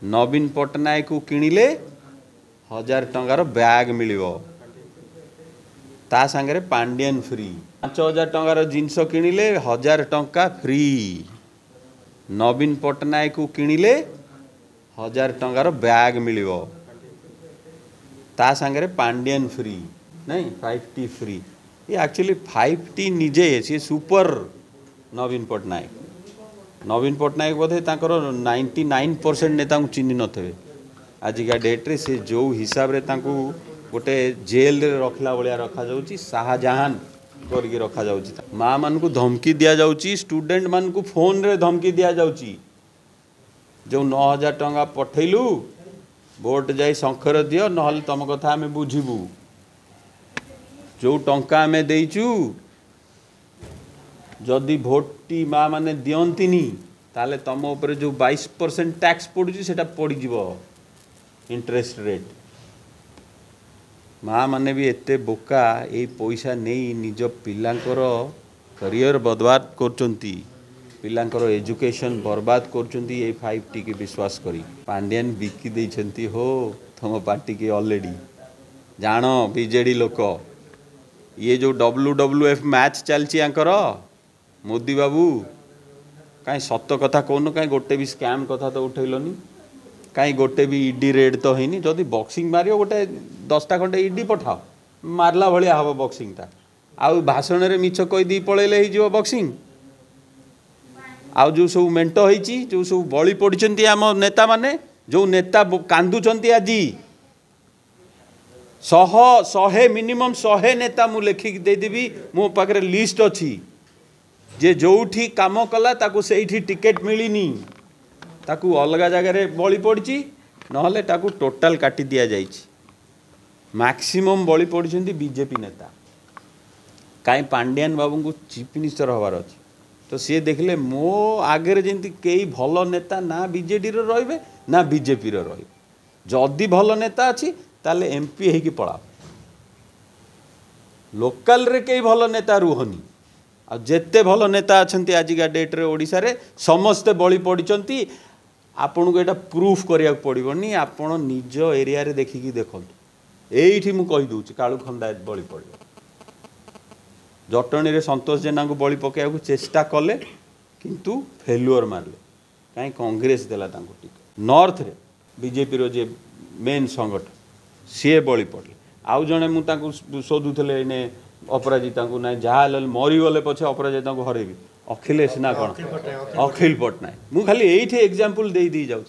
नवीन पट्टनायक को किणिले 1000 टंकार बैग मिलिबो ता सांगरे पांडियन फ्री 5000 टंकार जिनस किणिले 1000 टंका फ्री नवीन पट्टनायक को किणिले 1000 टंकार बैग मिलिबो ता सांगरे पांडियन फ्री नहीं 5T फ्री ये एक्चुअली 5T निजे सी सुपर नवीन पट्टनायक बोधे 99% नेता चिन्ह नथे आजिका डेट्रे से जो हिसाब रे गोटे जेल रे रखला भाया रखा जाउची शाहजहां करके रखा जाउची माँ मान को धमकी दिया जाउची स्टूडेंट मान को फोन रे धमकी दिया जाउची जो 9000 टंका पठेलु वोट जाई शंकर दियो नहले तुम कथा आमे बुझिबू जो टंका आमे देइचू जदि भोटी माँ माने दियंतिनी ताले तुम ऊपर जो 22% टैक्स पड़ुची सेटा पड़ी जीवो इंटरेस्ट रेट माँ माने भी एते बोका ए पैसा नहीं निज पिलांकर करियर बर्बाद करचंती पिलांकर एजुकेशन बर्बाद करचंती ए 5T के विश्वास करी पांडियन बिकी देइछंती हो तुम पार्टी के ऑलरेडी जानो बीजेडी लोक ये जो WWF मैच चलची आंकर मोदी बाबू कहीं सत कथा कहून कहीं गोटे भी स्कैम कथा तो उठेलनी कहीं गोटे भी ईडी रेड तो है जदि बॉक्सिंग मारियो गोटे 10टा खंडे ईडी पठाओ मारला भाया हम बॉक्सिंगटा आउ भाषण में मिछ कहीदी पलैले हो बॉक्सिंग आउ जो सब मेंट होती जो सब बलि पड़ी आम नेता माने जो नेता कांदुंट आज 100 मिनिमम 100 नेता मु लेखिक देदेवी मो पाखे लिस्ट अच्छी जे जोठी काम कला ताकू सेठी टिकेट मिलनी ताकू अलग जगह बलि पड़ी नहले ताकू टोटाल काटी दिया जाइछि मैक्सिमम बलि पड़ी बीजेपी नेता कहीं पांडियन बाबू को चीफ मिनिस्टर हबार अच्छी तो सी देखले मो आगे जमी कई भल नेता ना बीजेडी रे ना बीजेपी रे जदि भल नेता अच्छी ताले एमपी होगी पड़ा लोकल रे कई भल नेता रुहनी आ जेते भल नेता अच्छा आजिका डेट्रे ओडिशा रे समस्ते बलि पड़ी आपन को एटा प्रूफ करिया पड़ोनी आपण निज एरिया रे देखिकी देखंतु एठी मु कहि दूची कालू खंडायत बलि पड़ो जटणी रे संतोष जेना को बलि पकेया को चेष्टा कले किंतु फेल्युअर मारले कहीं कांग्रेस देला तांको टिक नॉर्थ रे बीजेपी रो जे मेन संगठन सी बलि पड़े आउ जने मु तांको शोधुथले ने अपराजिता को ना जहाँ मरीगले पछे अपराजिता को हरेबी अखिलेश ना कौन अखिल पट्टनायक मु खाली ये एग्जांपल दे दी जाऊँ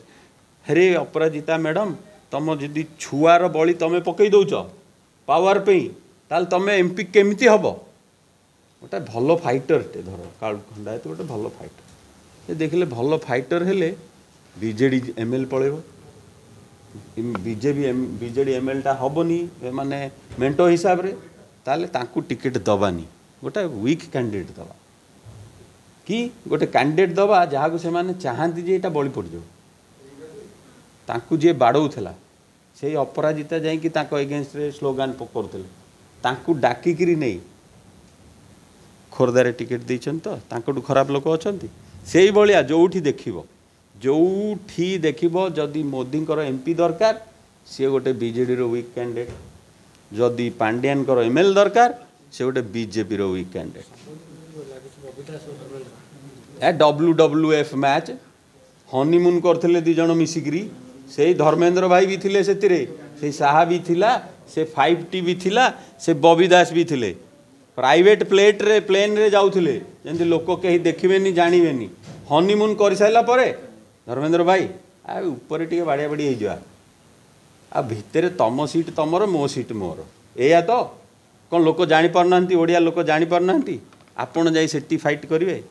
हेरे अपराजिता मैडम तुम जदि छुआर बलि तुम पकई दौच पावर पे ताल तुम एमपी केमिति हम गोटे भल फाइटर टे धर कालू खंडायत गोटे भल फाइटर देखले भल फाइटर हेले बीजेडी एमएल पड़ेब बीजेडी एमएल टा हेनी माने मेंटो हिसाब रे ताले तांकू टिकेट दबानी गोटे वीक कैंडिडेट दबा कि गोटे कैंडिडेट दबा जहाँ को से चाहती जे एटा बलि पड़ जाऊ जी बाड़ौला से अपराजिता जाकि एगेन्स्ट रे स्लोगान करुले डाकिकी नहीं खोर्धारे टिकेट देइछन तो तांकटू खराब लोक अच्छा से भाया जोठी देखिबो जदि मोदी एमपी दरकार सी गोटे बीजेडी रो वीक कैंडिडेट जदि पांडियन कर एमएल दरकार से गोटे बीजेपी रो weak candidate WWF match honeymoon करथिले दी जण मिसिकरी से धर्मेंद्र भाई भी थिले से साहा भी थिला से 5T भी थिला से बबी दास भी थिले प्राइवेट प्लेन रे जाउथिले जेंति लोक कहीं देखिबेनी जानिबेनी हनीमून कर साइला परे धर्मेंद्र भाई आ ऊपर टिके बाड़िया बाड़ी हो जा आ भितर तम सीट तमर मो सीट मोर एया तो कौन लोक जानी पारना ओडिया लोक जानी पारना आपण जाई सेठी फाइट करिवे।